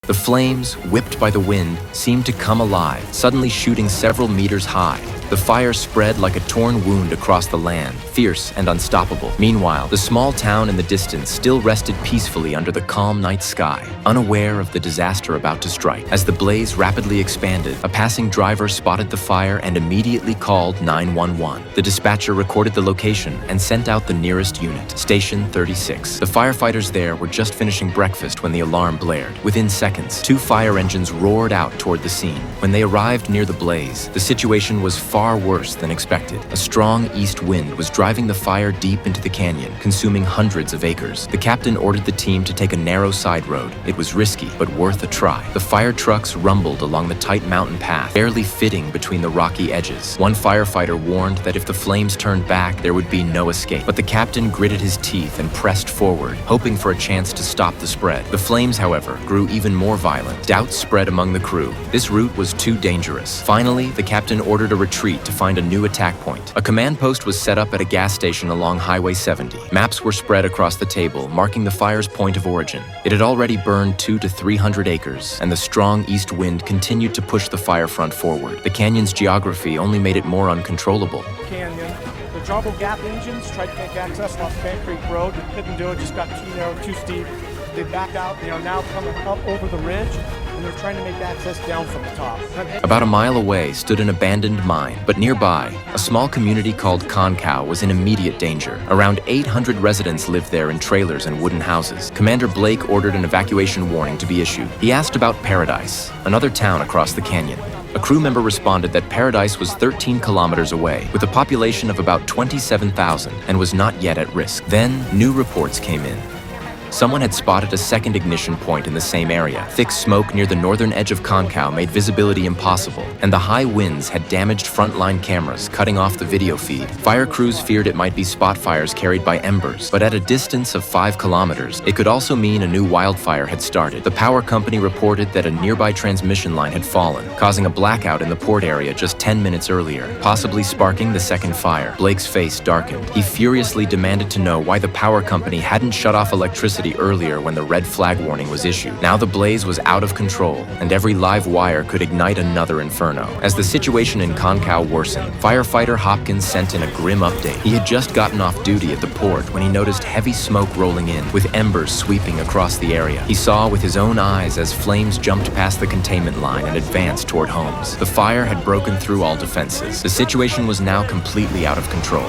The flames, whipped by the wind, seemed to come alive, suddenly shooting several meters high. The fire spread like a torn wound across the land, fierce and unstoppable. Meanwhile, the small town in the distance still rested peacefully under the calm night sky, unaware of the disaster about to strike. As the blaze rapidly expanded, a passing driver spotted the fire and immediately called 911. The dispatcher recorded the location and sent out the nearest unit, Station 36. The firefighters there were just finishing breakfast when the alarm blared. Within seconds, 2 fire engines roared out toward the scene. When they arrived near the blaze, the situation was far worse than expected. A strong east wind was driving the fire deep into the canyon, consuming hundreds of acres. The captain ordered the team to take a narrow side road. It was risky, but worth a try. The fire trucks rumbled along the tight mountain path, barely fitting between the rocky edges. One firefighter warned that if the flames turned back, there would be no escape. But the captain gritted his teeth and pressed forward, hoping for a chance to stop the spread. The flames, however, grew even more violent. Doubts spread among the crew. This route was too dangerous. Finally, the captain ordered a retreat to find a new attack point. A command post was set up at a gas station along Highway 70. Maps were spread across the table, marking the fire's point of origin. It had already burned 200 to 300 acres, and the strong east wind continued to push the fire front forward. The canyon's geography only made it more uncontrollable. Canyon. The Jumbo Gap engines tried to make access off Fan Creek Road, but couldn't do it, just got too narrow, too steep. They backed out, now coming up over the ridge, and they're trying to make access down from the top. About a mile away stood an abandoned mine, but nearby, a small community called Concow was in immediate danger. Around 800 residents lived there in trailers and wooden houses. Commander Blake ordered an evacuation warning to be issued. He asked about Paradise, another town across the canyon. A crew member responded that Paradise was 13 kilometers away, with a population of about 27,000, and was not yet at risk. Then, new reports came in. Someone had spotted a second ignition point in the same area. Thick smoke near the northern edge of Concow made visibility impossible, and the high winds had damaged frontline cameras, cutting off the video feed. Fire crews feared it might be spot fires carried by embers, but at a distance of 5 kilometers, it could also mean a new wildfire had started. The power company reported that a nearby transmission line had fallen, causing a blackout in the port area just 10 minutes earlier, possibly sparking the second fire. Blake's face darkened. He furiously demanded to know why the power company hadn't shut off electricity earlier when the red flag warning was issued. Now the blaze was out of control, and every live wire could ignite another inferno. As the situation in Concow worsened, firefighter Hopkins sent in a grim update. He had just gotten off duty at the port when he noticed heavy smoke rolling in, with embers sweeping across the area. He saw with his own eyes as flames jumped past the containment line and advanced toward homes. The fire had broken through all defenses. The situation was now completely out of control.